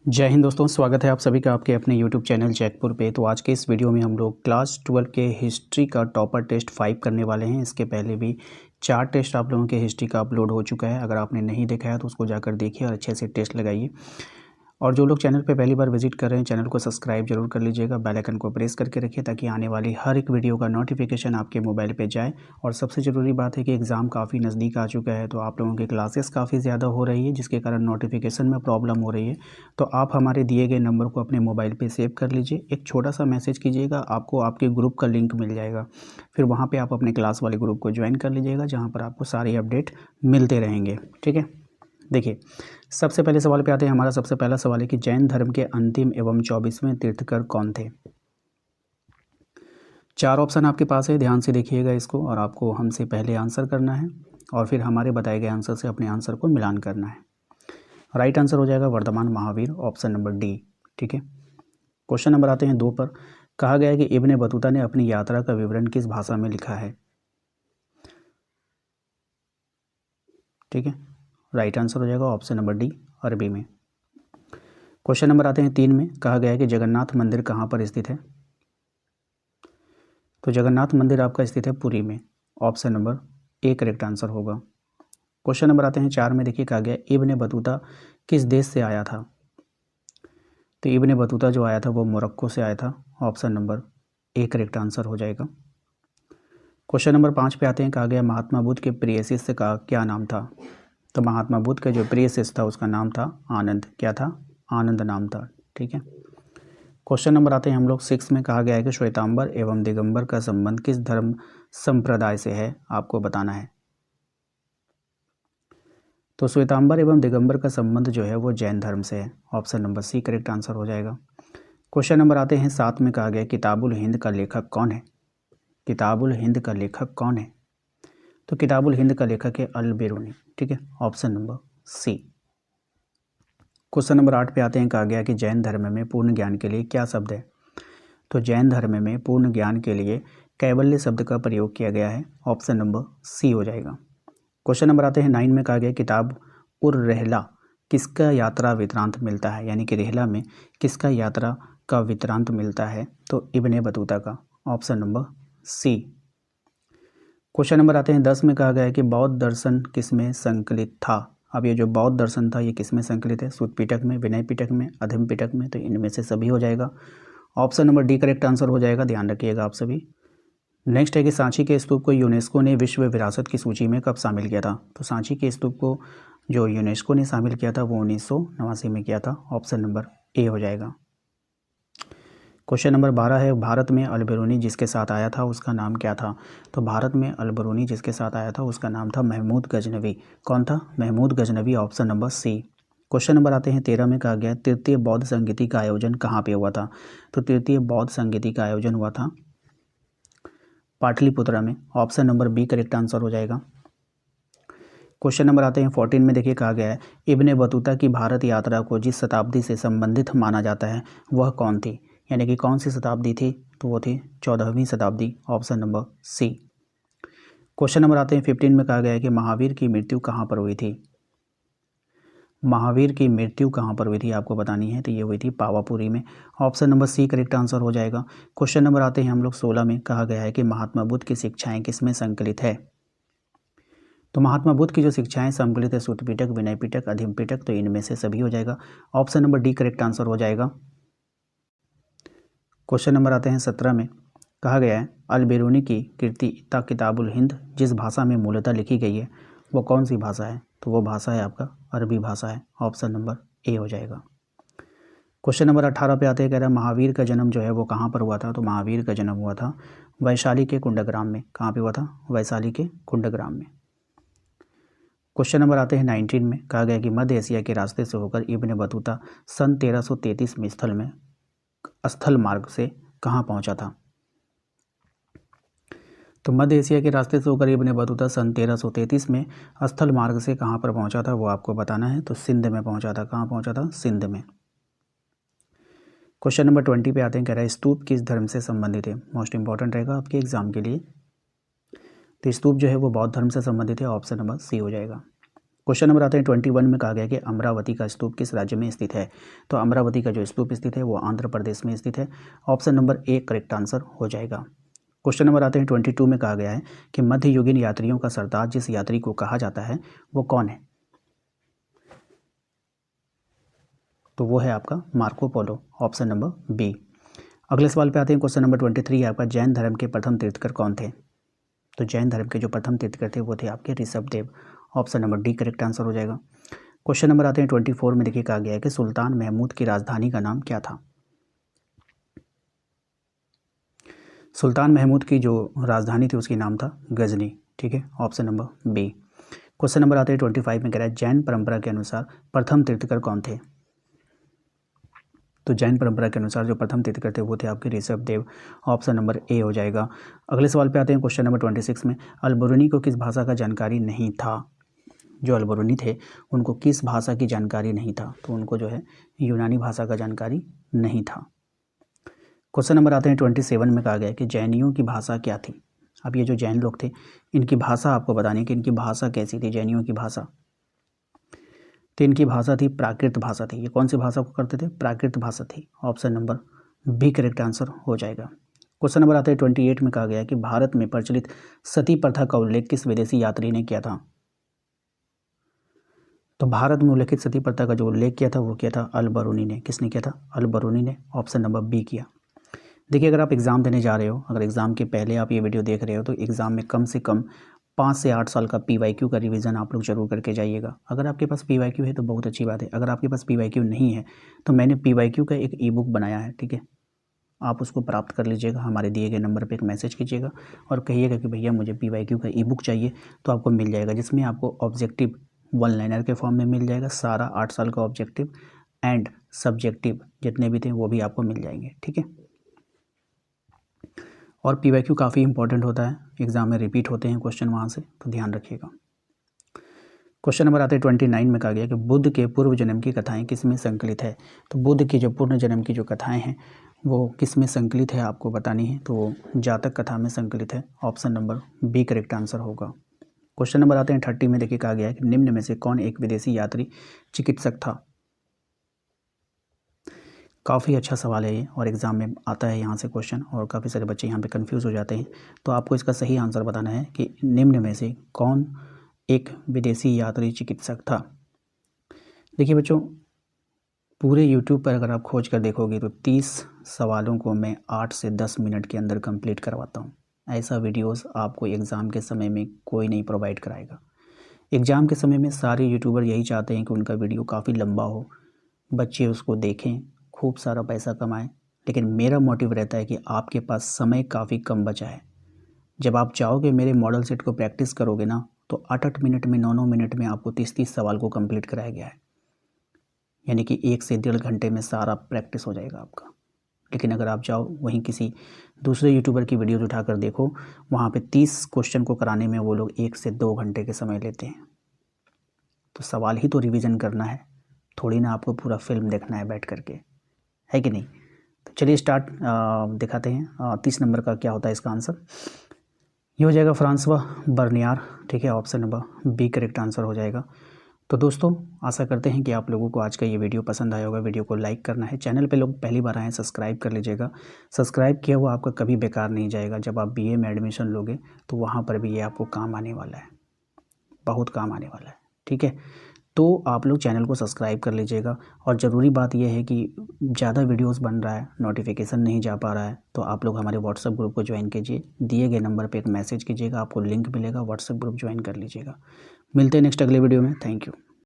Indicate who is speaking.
Speaker 1: जय हिंद दोस्तों, स्वागत है आप सभी का आपके अपने YouTube चैनल जैकपुर पे। तो आज के इस वीडियो में हम लोग क्लास 12 के हिस्ट्री का टॉपर टेस्ट 5 करने वाले हैं। इसके पहले भी 4 टेस्ट आप लोगों के हिस्ट्री का अपलोड हो चुका है। अगर आपने नहीं देखा है तो उसको जाकर देखिए और अच्छे से टेस्ट लगाइए। और जो लोग चैनल पे पहली बार विजिट कर रहे हैं, चैनल को सब्सक्राइब जरूर कर लीजिएगा, बेल आइकन को प्रेस करके रखिए ताकि आने वाली हर एक वीडियो का नोटिफिकेशन आपके मोबाइल पे जाए। और सबसे ज़रूरी बात है कि एग्ज़ाम काफ़ी नज़दीक आ चुका है, तो आप लोगों की क्लासेस काफ़ी ज़्यादा हो रही है जिसके कारण नोटिफिकेशन में प्रॉब्लम हो रही है। तो आप हमारे दिए गए नंबर को अपने मोबाइल पर सेव कर लीजिए, एक छोटा सा मैसेज कीजिएगा, आपको आपके ग्रुप का लिंक मिल जाएगा। फिर वहाँ पर आप अपने क्लास वाले ग्रुप को ज्वाइन कर लीजिएगा जहाँ पर आपको सारे अपडेट मिलते रहेंगे। ठीक है, देखिए सबसे पहले सवाल पे आते हैं। हमारा सबसे पहला सवाल है कि जैन धर्म के अंतिम एवं 24वें तीर्थकर कौन थे। 4 ऑप्शन आपके पास है, ध्यान से देखिएगा इसको और आपको हमसे पहले आंसर करना है और फिर हमारे बताए गए आंसर से अपने आंसर को मिलान करना है। राइट आंसर हो जाएगा Vardhaman Mahavir, option number D. ठीक है, क्वेश्चन नंबर आते हैं 2 पर। कहा गया है कि इब्ने बतूता ने अपनी यात्रा का विवरण किस भाषा में लिखा है। ठीक है, राइट आंसर हो जाएगा ऑप्शन नंबर डी, अरबी में। क्वेश्चन नंबर आते हैं 3 में। कहा गया है कि जगन्नाथ मंदिर कहाँ पर स्थित है। तो जगन्नाथ मंदिर आपका स्थित है पुरी में, option number A correct answer होगा। क्वेश्चन नंबर आते हैं 4 में। देखिए कहा गया इब्ने बतूता किस देश से आया था। तो इब्ने बतूता जो आया था वो मोरक्को से आया था, option number A correct answer हो जाएगा। क्वेश्चन नंबर 5 पे आते हैं। कहा गया महात्मा बुद्ध के प्रिय शिष्य का क्या नाम था। तो महात्मा बुद्ध का जो प्रिय शिष्य था उसका नाम था आनंद। क्या था? आनंद नाम था। ठीक है, क्वेश्चन नंबर आते हैं हम लोग 6 में। कहा गया है कि श्वेतांबर एवं दिगंबर का संबंध किस धर्म संप्रदाय से है, आपको बताना है। तो श्वेतांबर एवं दिगंबर का संबंध जो है वो जैन धर्म से है, option number C correct answer हो जाएगा। क्वेश्चन नंबर आते हैं 7 में। कहा गया किताबुल हिंद का लेखक कौन है। किताबुल हिंद का लेखक कौन है। तो किताबुल हिंद का लेखक है अल बेरूनी। ठीक है, option number C. Question number 8 पे आते हैं। कहा गया कि जैन धर्म में पूर्ण ज्ञान के लिए क्या शब्द है। तो जैन धर्म में पूर्ण ज्ञान के लिए कैवल्य शब्द का प्रयोग किया गया है, ऑप्शन नंबर सी हो जाएगा। क्वेश्चन नंबर आते हैं 9 में। कहा गया किताब उर रहला किसका यात्रा वृत्तांत मिलता है, यानी कि रहला में किसका यात्रा का वृत्तांत मिलता है। तो इब्ने बतूता का, option number C. Question number आते हैं 10 में। कहा गया है कि बौद्ध दर्शन किसमें संकलित था। अब ये जो बौद्ध दर्शन था ये किसमें संकलित है। सुत्त पिटक में, विनय पिटक में, अधम पिटक में। तो इनमें से सभी हो जाएगा, option number D correct answer हो जाएगा। ध्यान रखिएगा आप सभी। नेक्स्ट है कि सांची के स्तूप को यूनेस्को ने विश्व विरासत की सूची में कब शामिल किया था। तो सांची के स्तूप को जो यूनेस्को ने शामिल किया था वो 1989 में किया था, ऑप्शन नंबर ए हो जाएगा। क्वेश्चन नंबर 12 है। भारत में अल बेरूनी जिसके साथ आया था उसका नाम क्या था। तो भारत में अल बेरूनी जिसके साथ आया था उसका नाम था महमूद गजनवी। कौन था? Mahmud Ghaznavi, option number C. Question number आते हैं 13 में। कहा गया तृतीय बौद्ध संगीति का आयोजन कहाँ पे हुआ था। तो तृतीय बौद्ध संगीति का आयोजन हुआ था पाटलिपुत्रा में, option number B correct answer हो जाएगा। क्वेश्चन नंबर आते हैं 14 में। देखिए कहा गया है इब्ने बतूता की भारत यात्रा को जिस शताब्दी से संबंधित माना जाता है वह कौन थी, यानी कि कौन सी शताब्दी थी। तो वो थी 14वीं शताब्दी, option number C. Question number आते हैं 15 में। कहा गया है कि महावीर की मृत्यु कहाँ पर हुई थी। महावीर की मृत्यु कहाँ पर हुई थी आपको बतानी है। तो ये हुई थी पावापुरी में, option number C correct answer हो जाएगा। क्वेश्चन नंबर आते हैं हम लोग 16 में। कहा गया है कि महात्मा बुद्ध की शिक्षाएं किसमें संकलित है। तो महात्मा बुद्ध की जो शिक्षाएं संकलित है सुत्त पिटक, विनय पिटक, अधम पिटक। तो इनमें से सभी हो जाएगा, option number D correct answer हो जाएगा। क्वेश्चन नंबर आते हैं 17 में। कहा गया है अल बेरूनी की कृति किताबुल हिंद जिस भाषा में मूलतः लिखी गई है वो कौन सी भाषा है। तो वो भाषा है आपका अरबी भाषा है, ऑप्शन नंबर ए हो जाएगा। क्वेश्चन नंबर 18 पे आते हैं। कह रहा है महावीर का जन्म जो है वो कहाँ पर हुआ था। तो महावीर का जन्म हुआ था वैशाली के कुंडग्राम में। कहाँ पे हुआ था? वैशाली के कुंडग्राम में। क्वेश्चन नंबर आते हैं 19 में। कहा गया कि मध्य एशिया के रास्ते से होकर इब्ने बतूता सन 1333 में स्थल मार्ग से कहाँ पहुँचा था। तो मध्य एशिया के रास्ते से होकर इब्ने बतूता सन 1333 में स्थल मार्ग से कहाँ पर पहुँचा था वो आपको बताना है। तो सिंध में पहुँचा था। कहाँ पहुँचा था? सिंध में। क्वेश्चन नंबर 20 पे आते हैं। कह रहा है स्तूप किस धर्म से संबंधित है। मोस्ट इंपॉर्टेंट रहेगा आपके एग्जाम के लिए। तो स्तूप जो है वो बौद्ध धर्म से संबंधित है, ऑप्शन नंबर सी हो जाएगा। क्वेश्चन नंबर आते हैं 21 में कहा गया कि अमरावती का स्तूप किस राज्य में स्थित है। तो अमरावती का जो स्तूप स्थित है वो आंध्र प्रदेश में स्थित है। Option number A correct answer हो जाएगा। क्वेश्चन नंबर आते हैं 22 में कहा गया है कि मध्ययुगीन यात्रियों का सरदार जिस यात्री को कहा जाता है वो कौन है। तो वो है आपका Marco Polo. Option number B. अगले सवाल पे आते हैं। क्वेश्चन नंबर 23 आपका जैन धर्म के प्रथम तीर्थकर कौन थे। तो जैन धर्म के जो प्रथम तीर्थकर थे वो थे आपके Rishabhdev. Option number D correct answer हो जाएगा। क्वेश्चन नंबर आते हैं 24 में देखिए कहा गया है कि सुल्तान महमूद की राजधानी का नाम क्या था। सुल्तान महमूद की जो राजधानी थी उसकी नाम था गजनी। ठीक है, option number B. Question number आते हैं 25 में कह रहा है जैन परंपरा के अनुसार प्रथम तीर्थकर कौन थे। तो जैन परंपरा के अनुसार जो प्रथम तीर्थकर थे वो थे आपके ऋषभदेव। ऑप्शन नंबर ए हो जाएगा। अगले सवाल पे आते हैं। क्वेश्चन नंबर 26 में अलबरूनी को किस भाषा का जानकारी नहीं था। जो अलबरूनी थे उनको किस भाषा की जानकारी नहीं था। तो उनको जो है यूनानी भाषा का जानकारी नहीं था। क्वेश्चन नंबर आते हैं 27 में कहा गया है कि जैनियों की भाषा क्या थी। अब ये जो जैन लोग थे इनकी भाषा आपको बतानी है कि इनकी भाषा कैसी थी। जैनियों की भाषा, तो इनकी भाषा थी प्राकृत भाषा थी। ये कौन सी भाषा को करते थे, प्राकृत भाषा थी। Option number B correct answer हो जाएगा। क्वेश्चन नंबर आता है 28 में कहा गया है कि भारत में प्रचलित सती प्रथा का उल्लेख किस विदेशी यात्री ने किया था। तो भारत में उल्लेखित सती प्रथा का जो उल्लेख किया था वो किया था अलबरूनी ने। किसने किया था, अलबरूनी ने। ऑप्शन नंबर बी किया। देखिए अगर आप एग्ज़ाम देने जा रहे हो, अगर एग्ज़ाम के पहले आप ये वीडियो देख रहे हो तो एग्ज़ाम में कम से कम 5 से 8 साल का PYQ का रिवीजन आप लोग जरूर करके जाइएगा। अगर आपके पास PYQ है तो बहुत अच्छी बात है। अगर आपके पास PYQ नहीं है तो मैंने PYQ का एक ई-बुक बनाया है। ठीक है, आप उसको प्राप्त कर लीजिएगा। हमारे दिए गए नंबर पे एक मैसेज कीजिएगा और कहिएगा कि भैया मुझे PYQ का ई-बुक चाहिए, तो आपको मिल जाएगा। जिसमें आपको ऑब्जेक्टिव 1 लाइनर के फॉर्म में मिल जाएगा। सारा 8 साल का ऑब्जेक्टिव एंड सब्जेक्टिव जितने भी थे वो भी आपको मिल जाएंगे। ठीक है, और PYQ काफ़ी इंपॉर्टेंट होता है, एग्ज़ाम में रिपीट होते हैं क्वेश्चन वहाँ से, तो ध्यान रखिएगा। क्वेश्चन नंबर आते हैं 29 में कहा गया कि बुद्ध के पूर्व जन्म की कथाएं किस में संकलित है। तो बुद्ध की जो पूर्व जन्म की जो कथाएं हैं वो किस में संकलित है आपको बतानी है। तो जातक कथा में संकलित है। Option number B correct answer होगा। क्वेश्चन नंबर आते हैं 30 में देखिए कहा गया है कि निम्न में से कौन एक विदेशी यात्री चिकित्सक था। काफ़ी अच्छा सवाल है ये और एग्ज़ाम में आता है यहाँ से क्वेश्चन, और काफ़ी सारे बच्चे यहाँ पे कंफ्यूज हो जाते हैं। तो आपको इसका सही आंसर बताना है कि निम्न में से कौन एक विदेशी यात्री चिकित्सक था। देखिए बच्चों, पूरे यूट्यूब पर अगर आप खोज कर देखोगे तो 30 सवालों को मैं 8 से 10 मिनट के अंदर कंप्लीट करवाता हूँ। ऐसा वीडियोस आपको एग्ज़ाम के समय में कोई नहीं प्रोवाइड कराएगा। एग्ज़ाम के समय में सारे यूट्यूबर यही चाहते हैं कि उनका वीडियो काफ़ी लंबा हो, बच्चे उसको देखें, खूब सारा पैसा कमाएं। लेकिन मेरा मोटिव रहता है कि आपके पास समय काफ़ी कम बचा है। जब आप चाहोगे मेरे मॉडल सेट को प्रैक्टिस करोगे ना, तो 8-8 मिनट में 9-9 मिनट में आपको 30-30 सवाल को कंप्लीट कराया गया है। यानी कि 1 से 1.5 घंटे में सारा प्रैक्टिस हो जाएगा आपका। लेकिन अगर आप चाहो वहीं किसी दूसरे यूट्यूबर की वीडियोज उठाकर देखो, वहाँ पे 30 क्वेश्चन को कराने में वो लोग 1 से 2 घंटे के समय लेते हैं। तो सवाल ही तो रिवीजन करना है, थोड़ी ना आपको पूरा फिल्म देखना है बैठ करके, है कि नहीं। तो चलिए स्टार्ट दिखाते हैं 30 नंबर का क्या होता है इसका आंसर। ये हो जाएगा फ्रांसवा बर्नियार। ठीक है, option number B correct answer हो जाएगा। तो दोस्तों आशा करते हैं कि आप लोगों को आज का ये वीडियो पसंद आया होगा। वीडियो को लाइक करना है, चैनल पे लोग पहली बार आए हैं सब्सक्राइब कर लीजिएगा। सब्सक्राइब किया हुआ आपका कभी बेकार नहीं जाएगा। जब आप BA में एडमिशन लोगे तो वहाँ पर भी ये आपको काम आने वाला है, बहुत काम आने वाला है। ठीक है, तो आप लोग चैनल को सब्सक्राइब कर लीजिएगा। और ज़रूरी बात यह है कि ज़्यादा वीडियोस बन रहा है, नोटिफिकेशन नहीं जा पा रहा है, तो आप लोग हमारे व्हाट्सएप ग्रुप को ज्वाइन कीजिए। दिए गए नंबर पे एक मैसेज कीजिएगा, आपको लिंक मिलेगा, व्हाट्सएप ग्रुप ज्वाइन कर लीजिएगा। मिलते हैं नेक्स्ट अगले वीडियो में। Thank you.